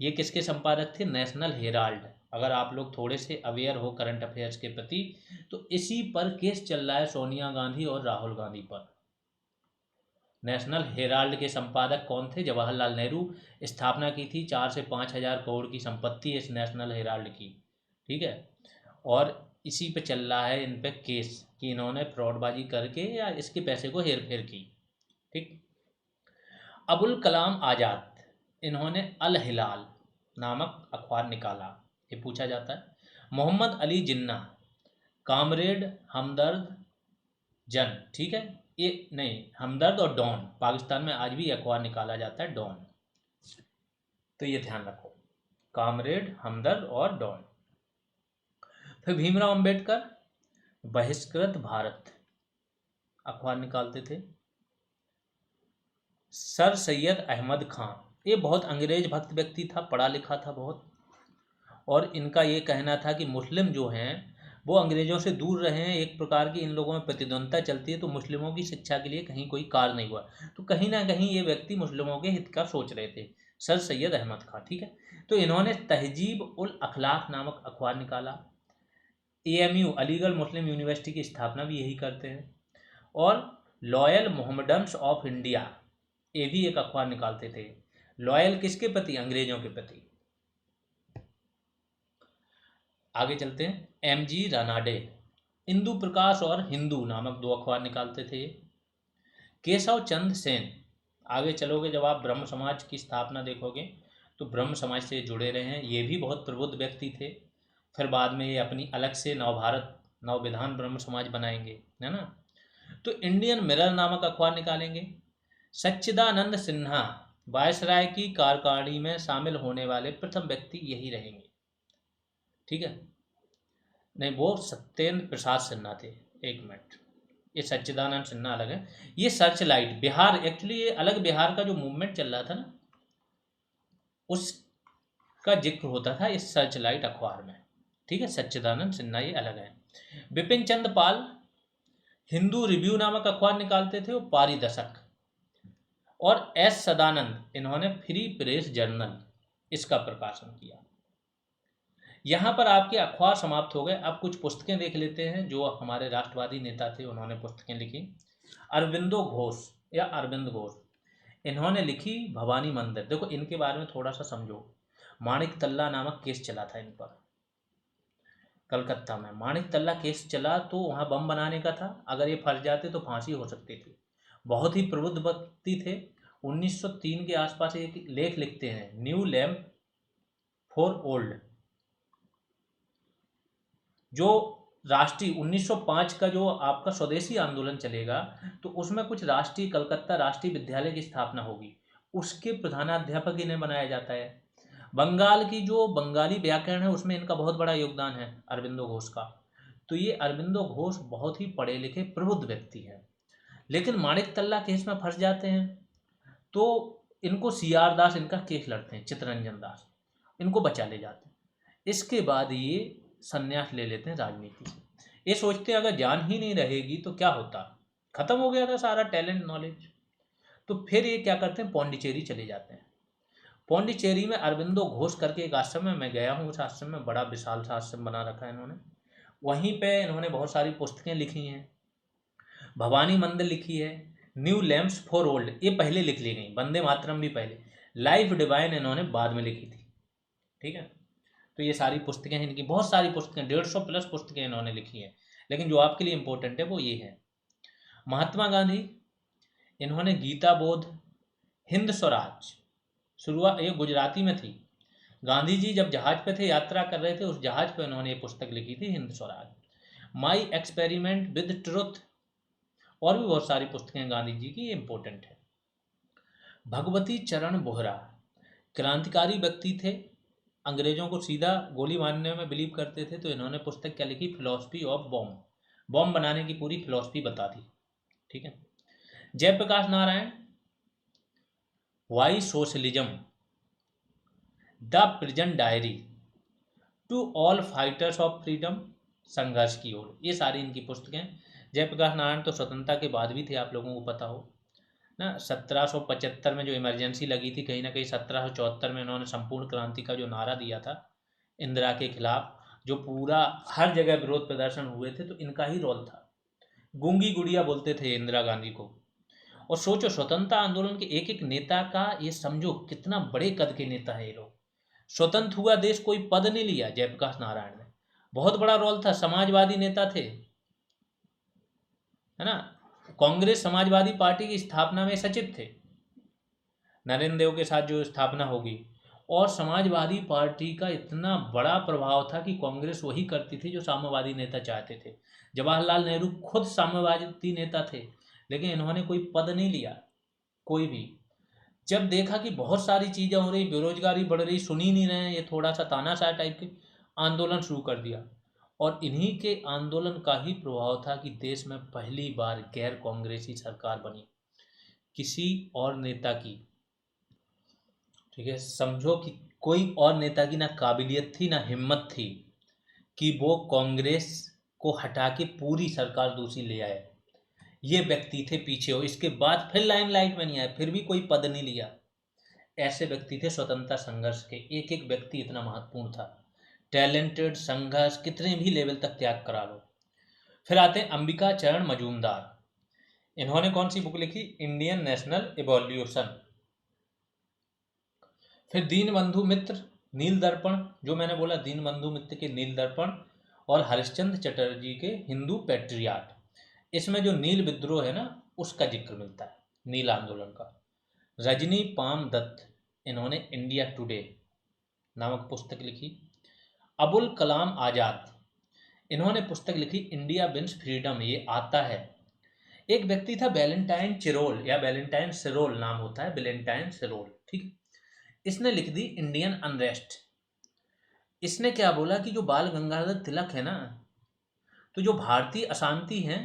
ये किसके संपादक थे? National Herald. अगर आप लोग थोड़े से अवेयर हो करंट अफेयर्स के प्रति, तो इसी पर केस चल रहा है सोनिया गांधी और राहुल गांधी पर। नेशनल हेराल्ड के संपादक कौन थे? जवाहरलाल नेहरू। स्थापना की थी, 4 से 5 हज़ार करोड़ की संपत्ति है इस नेशनल हेराल्ड की, ठीक है। और इसी पे चल रहा है इन पे केस कि इन्होंने फ्रॉडबाजी करके या इसके पैसे को हेर फेर की, ठीक। अबुल कलाम आज़ाद, इन्होंने अल हिलाल नामक अखबार निकाला, ये पूछा जाता है। मोहम्मद अली जिन्ना, कामरेड, हमदर्द, जन, ठीक है। ये नहीं, हमदर्द और डॉन, पाकिस्तान में आज भी अखबार निकाला जाता है, डॉन। तो ये ध्यान रखो, कामरेड, हमदर्द और डॉन। फिर भीमराव अंबेडकर, बहिष्कृत भारत अखबार निकालते थे। सर सैयद अहमद खां, ये बहुत अंग्रेज भक्त व्यक्ति था, पढ़ा लिखा था बहुत, और इनका ये कहना था कि मुस्लिम जो हैं वो अंग्रेजों से दूर रहे हैं। एक प्रकार की इन लोगों में प्रतिद्वंदता चलती है, तो मुस्लिमों की शिक्षा के लिए कहीं कोई कार्य नहीं हुआ। तो कहीं ना कहीं ये व्यक्ति मुस्लिमों के हित का सोच रहे थे, सर सैयद अहमद खां, ठीक है। तो इन्होंने तहजीब उल अखलाक नामक अखबार निकाला। एएमयू, अलीगढ़ मुस्लिम यूनिवर्सिटी की स्थापना भी यही करते हैं। और लॉयल मोहम्मडन्स ऑफ इंडिया, ये भी एक अखबार निकालते थे। लॉयल किसके प्रति? अंग्रेजों के प्रति। आगे चलते हैं। एमजी रानाडे, इंदु प्रकाश और हिंदू नामक 2 अखबार निकालते थे। केशव चंद सेन, आगे चलोगे जब आप ब्रह्म समाज की स्थापना देखोगे तो ब्रह्म समाज से जुड़े रहे हैं, ये भी बहुत प्रबुद्ध व्यक्ति थे। फिर बाद में ये अपनी अलग से नवभारत नव विधान ब्रह्म समाज बनाएंगे, है ना। तो इंडियन मिरर नामक अखबार निकालेंगे। सच्चिदानंद सिन्हा वायसराय की कार्यकारिणी में शामिल होने वाले प्रथम व्यक्ति यही रहेंगे, ठीक है। नहीं, वो सत्येंद्र प्रसाद सिन्हा थे। एक मिनट, ये सच्चिदानंद सिन्हा अलग है। ये सर्च लाइट बिहार, एक्चुअली ये अलग बिहार का जो मूवमेंट चल रहा था ना, उसका जिक्र होता था इस सर्च लाइट अखबार में, ठीक है। सच्चिदानंद सिन्हा ये अलग है। बिपिन चंद्र पाल हिंदू रिव्यू नामक अखबार निकालते थे, वो पारिदर्शक। और एस सदानंद, इन्होंने फ्री प्रेस जर्नल इसका प्रकाशन किया। यहाँ पर आपके अखबार समाप्त हो गए। अब कुछ पुस्तकें देख लेते हैं जो हमारे राष्ट्रवादी नेता थे, उन्होंने पुस्तकें लिखी। अरविंदो घोष या अरविंद घोष, इन्होंने लिखी भवानी मंदिर। देखो इनके बारे में थोड़ा सा समझो। माणिक तल्ला नामक केस चला था इन पर, कलकत्ता में माणिक तल्ला केस चला, तो वहाँ बम बनाने का था। अगर ये फंस जाते तो फांसी हो सकती थी। बहुत ही प्रबुद्ध व्यक्ति थे। 1903 के आसपास एक लेख लिखते हैं, न्यू लैम्प फॉर ओल्ड। जो राष्ट्रीय 1905 का जो आपका स्वदेशी आंदोलन चलेगा, तो उसमें कुछ राष्ट्रीय कलकत्ता राष्ट्रीय विद्यालय की स्थापना होगी, उसके प्रधानाध्यापक इन्हें बनाया जाता है। बंगाल की जो बंगाली व्याकरण है उसमें इनका बहुत बड़ा योगदान है अरविंदो घोष का। तो ये अरविंदो घोष बहुत ही पढ़े लिखे प्रबुद्ध व्यक्ति हैं, लेकिन माणिक तल्ला केस में फंस जाते हैं। तो इनको सीआर दास इनका केस लड़ते हैं, चित्तरंजन दास इनको बचा ले जाते हैं। इसके बाद ये संन्यास ले लेते हैं राजनीति से। ये सोचते हैं अगर जान ही नहीं रहेगी तो क्या होता, खत्म हो गया था सारा टैलेंट नॉलेज। तो फिर ये क्या करते हैं, पौंडीचेरी चले जाते हैं। पौंडीचेरी में अरविंदो घोष करके एक आश्रम है, मैं गया हूँ उस आश्रम में, बड़ा विशाल सा आश्रम बना रखा है इन्होंने। वहीं पे इन्होंने बहुत सारी पुस्तकें लिखी हैं। भवानी मंदिर लिखी है, न्यू लैम्प्स फॉर ओल्ड ये पहले लिख ली गई, वंदे मातरम भी पहले, लाइफ डिवाइन इन्होंने बाद में लिखी थी, ठीक है। तो ये सारी पुस्तकें हैं इनकी, बहुत सारी पुस्तकें, 150 प्लस पुस्तकें इन्होंने लिखी हैं। लेकिन जो आपके लिए इंपॉर्टेंट है वो ये है। महात्मा गांधी, इन्होंने गीता बोध, हिंद स्वराज, शुरुआत ये गुजराती में थी। गांधी जी जब जहाज पे थे, यात्रा कर रहे थे, उस जहाज पे उन्होंने ये पुस्तक लिखी थी, Hind Swaraj. My experiment with truth, और भी बहुत सारी पुस्तकें गांधी जी की इंपॉर्टेंट है। भगवती चरण बोहरा क्रांतिकारी व्यक्ति थे, अंग्रेजों को सीधा गोली मारने में बिलीव करते थे। तो इन्होंने पुस्तक क्या लिखी, फिलॉसफी ऑफ बॉम्ब, बॉम्ब बनाने की पूरी फिलॉसफी बता दी, ठीक है। Jayaprakash Narayan, why socialism, the prison diary, to all fighters of freedom, संघर्ष की ओर, ये सारी इनकी पुस्तकें। जयप्रकाश नारायण तो स्वतंत्रता के बाद भी थे, आप लोगों को पता हो ना। 1775 में जो इमरजेंसी लगी थी, कहीं ना कहीं 1774 में इन्होंने संपूर्ण क्रांति का जो नारा दिया था इंदिरा के खिलाफ, जो पूरा हर जगह विरोध प्रदर्शन हुए थे, तो इनका ही रोल था। गूंगी गुड़िया बोलते थे इंदिरा गांधी को। और सोचो स्वतंत्रता आंदोलन के एक एक नेता का, ये समझो कितना बड़े कद के नेता है ये लोग। स्वतंत्र हुआ देश, कोई पद नहीं लिया जयप्रकाश नारायण ने, बहुत बड़ा रोल था। समाजवादी नेता थे, है ना। कांग्रेस समाजवादी पार्टी की स्थापना में सचिव थे, नरेंद्र देव के साथ जो स्थापना होगी। और समाजवादी पार्टी का इतना बड़ा प्रभाव था कि कांग्रेस वही करती थी जो साम्यवादी नेता चाहते थे। जवाहरलाल नेहरू खुद साम्यवादी नेता थे, लेकिन इन्होंने कोई पद नहीं लिया, कोई भी। जब देखा कि बहुत सारी चीज़ें हो रही, बेरोजगारी बढ़ रही, सुन ही नहीं रहे हैं, ये थोड़ा सा तानाशाह टाइप के, आंदोलन शुरू कर दिया। और इन्हीं के आंदोलन का ही प्रभाव था कि देश में पहली बार गैर कांग्रेसी सरकार बनी, किसी और नेता की, ठीक है। समझो कि कोई और नेता की ना काबिलियत थी ना हिम्मत थी कि वो कांग्रेस को हटा के पूरी सरकार दूसरी ले आए। ये व्यक्ति थे पीछे हो, इसके बाद फिर लाइमलाइट में नहीं आए, फिर भी कोई पद नहीं लिया। ऐसे व्यक्ति थे स्वतंत्रता संघर्ष के, एक एक व्यक्ति इतना महत्वपूर्ण था। टैलेंटेड, संघर्ष कितने भी लेवल तक त्याग करा लो। फिर आते हैं अंबिका चरण मजूमदार, इन्होंने कौन सी बुक लिखी, इंडियन नेशनल इवोल्यूशन। फिर दीनबंधु मित्र, नील दर्पण, जो मैंने बोला दीनबंधु मित्र के नील दर्पण, और हरिश्चंद्र चटर्जी के हिंदू पैट्रियाट। इसमें जो नील विद्रोह है ना, उसका जिक्र मिलता है, नील आंदोलन का। रजनी पाम दत्त, इन्होंने इंडिया टुडे नामक पुस्तक लिखी। अबुल कलाम आज़ाद, इन्होंने पुस्तक लिखी इंडिया विंस फ्रीडम, ये आता है। एक व्यक्ति था वैलेंटाइन चिरोल या वैलेंटाइन सिरोल नाम होता है, वैलेंटाइन सिरोल, ठीक। इसने लिख दी इंडियन अनरेस्ट। इसने क्या बोला कि जो बाल गंगाधर तिलक है ना, तो जो भारतीय अशांति है,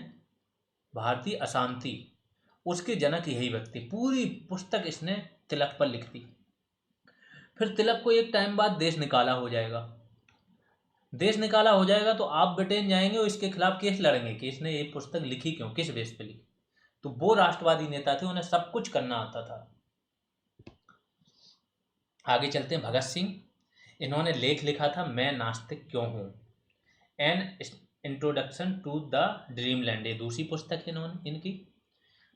भारतीय अशांति, उसके जनक यही व्यक्ति। पूरी पुस्तक इसने तिलक पर लिख दी। फिर तिलक को एक टाइम बाद देश निकाला हो जाएगा। देश निकाला हो जाएगा तो आप ब्रिटेन जाएंगे और इसके खिलाफ केस लड़ेंगे कि इसने ये पुस्तक लिखी क्यों, किस बेस पे लिखी। तो वो राष्ट्रवादी नेता थे, उन्हें सब कुछ करना आता था। आगे चलते हैं, भगत सिंह। इन्होंने लेख लिखा था मैं नास्तिक क्यों हूँ, an introduction to the dreamland, ये दूसरी पुस्तक है इन्होंने इनकी।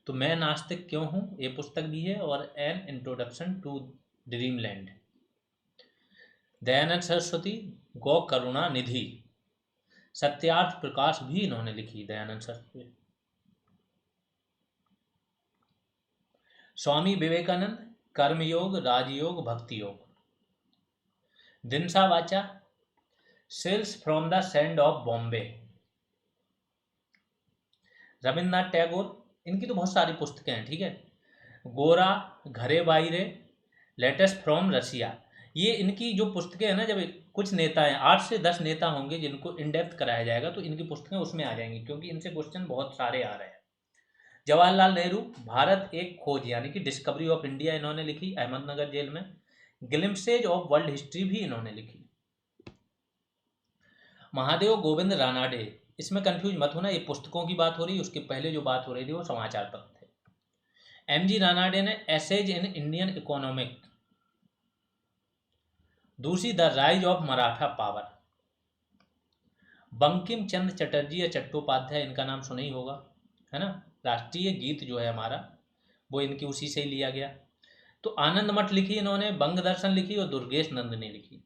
तो मैं नास्तिक क्यों हूँ ये पुस्तक भी है, और an introduction to dreamland. Dayanand Saraswati Gau Karuna निधि, सत्यार्थ प्रकाश भी इन्होंने लिखी, दयानंद सरस्वती। स्वामी विवेकानंद कर्मयोग, राजयोग, भक्ति Yoga. Dinshaw Wacha shells from the sand of Bombay. Rabindranath Tagore, इनकी तो बहुत सारी पुस्तकें हैं, ठीक है। गोरा घरे बाइरे, लेटेस्ट फ्रॉम रशिया। ये इनकी जो पुस्तकें हैं ना, जब कुछ नेता हैं, 8 से 10 नेता होंगे जिनको इन डेप्थ कराया जाएगा, तो इनकी पुस्तकें उसमें आ जाएंगी, क्योंकि इनसे क्वेश्चन बहुत सारे आ रहे हैं। जवाहरलाल नेहरू भारत एक खोज यानी कि डिस्कवरी ऑफ इंडिया इन्होंने लिखी, अहमदनगर जेल में। ग्लिम्पसेज ऑफ वर्ल्ड हिस्ट्री भी इन्होंने लिखी। महादेव गोविंद रानाडे, इसमें कंफ्यूज मत होना, ये पुस्तकों की बात हो रही है, उसके पहले जो बात हो रही थी वो समाचार पत्र थे। एम जी रानाडे ने एसेज इन इंडियन इकोनॉमिक। दूसरी the rise of Maratha power. Bankim Chandra Chatterjee या चट्टोपाध्याय, इनका नाम सुना ही होगा, है ना। राष्ट्रीय गीत जो है हमारा वो इनकी उसी से ही लिया गया। तो आनंद मठ लिखी इन्होंने, बंग दर्शन लिखी, और दुर्गेश नंद ने लिखी।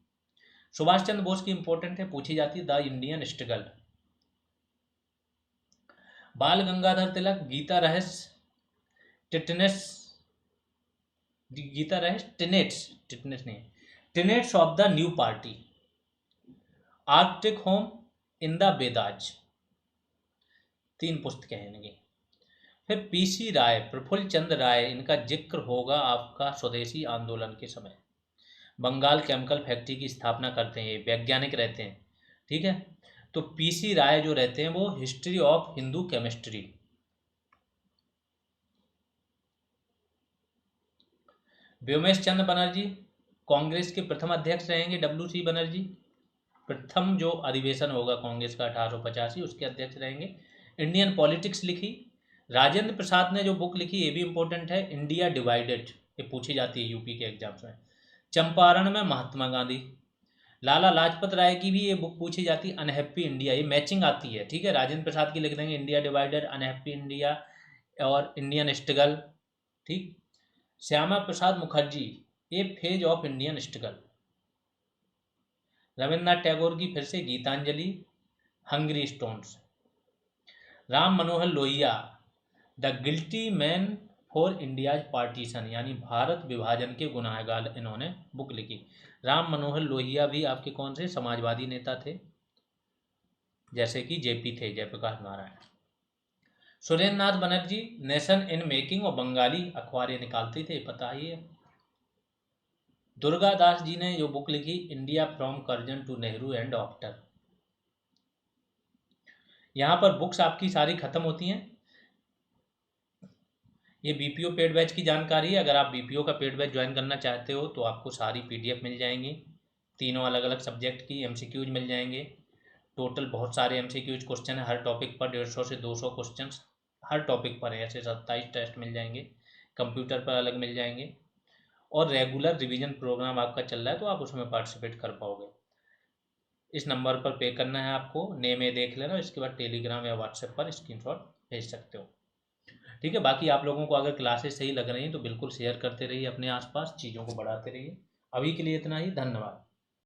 सुभाष चंद्र बोस की इंपॉर्टेंट है, पूछी जाती है, द इंडियन स्ट्रगल। बाल गंगाधर तिलक गीता रहस्य टिटनेस, गीता रहस्य टिनेट्स, टिटनेस नहीं, tenets of the new party. Arctic home in the Vedas. 3 पुस्तकें हैं इनकी। फिर पीसी राय, प्रफुल्ल चंद्र राय, इनका जिक्र होगा आपका स्वदेशी आंदोलन के समय। बंगाल केमिकल फैक्ट्री की स्थापना करते हैं, ये वैज्ञानिक रहते हैं, ठीक है। तो पीसी राय जो रहते हैं वो history of Hindu chemistry. Vyomesh Chandra Banerjee Congress के प्रथम अध्यक्ष रहेंगे, डब्ल्यू.सी. बनर्जी। प्रथम जो अधिवेशन होगा कांग्रेस का 1885, उसके अध्यक्ष रहेंगे। इंडियन पॉलिटिक्स लिखी। राजेंद्र प्रसाद ने जो बुक लिखी ये भी इंपॉर्टेंट है, इंडिया डिवाइडेड, ये पूछी जाती है यूपी के एग्जाम्स में। चंपारण में महात्मा गांधी। लाला लाजपत राय की भी ये बुक पूछी जाती है, अनहैप्पी इंडिया, ये मैचिंग आती है, ठीक है। राजेंद्र प्रसाद की लिख देंगे इंडिया डिवाइडेड, अनहैप्पी इंडिया और इंडियन स्ट्रगल, ठीक। Shyama Prasad Mukherjee, a phase of Indian struggle. Rabindranath Tagore की फिर से Gitanjali, hungry stones. Ram Manohar Lohia, the guilty man for India's partition, यानी भारत विभाजन के गुनाहगार, इन्होंने बुक लिखी। राम मनोहर लोहिया भी आपके कौन से समाजवादी नेता थे, जैसे कि जेपी थे, जयप्रकाश नारायण। सुरेंद्र नाथ बनर्जी, नेशन इन मेकिंग, और बंगाली अखबार ये निकालते थे, पता ही है। दुर्गा दास जी ने जो बुक लिखी, India from Curzon to Nehru and after. यहाँ पर बुक्स आपकी सारी खत्म होती हैं। ये बीपीओ पेड बैच की जानकारी है। अगर आप बीपीओ का पेड बैच ज्वाइन करना चाहते हो तो आपको सारी पीडीएफ मिल जाएंगी, तीनों अलग अलग सब्जेक्ट की। एमसीक्यूज मिल जाएंगे, टोटल बहुत सारे एमसीक्यूज क्वेश्चन है, हर टॉपिक पर 150 से 200 क्वेश्चन हर टॉपिक पर है। ऐसे 27 टेस्ट मिल जाएंगे, कंप्यूटर पर अलग मिल जाएंगे, और रेगुलर रिवीजन प्रोग्राम आपका चल रहा है तो आप उसमें पार्टिसिपेट कर पाओगे। इस नंबर पर पे करना है आपको, नेम ये देख लेना, इसके बाद टेलीग्राम या व्हाट्सएप पर स्क्रीनशॉट भेज सकते हो, ठीक है। बाकी आप लोगों को अगर क्लासेस सही लग रही हैं तो बिल्कुल शेयर करते रहिए, अपने आसपास चीज़ों को बढ़ाते रहिए। अभी के लिए इतना ही, धन्यवाद।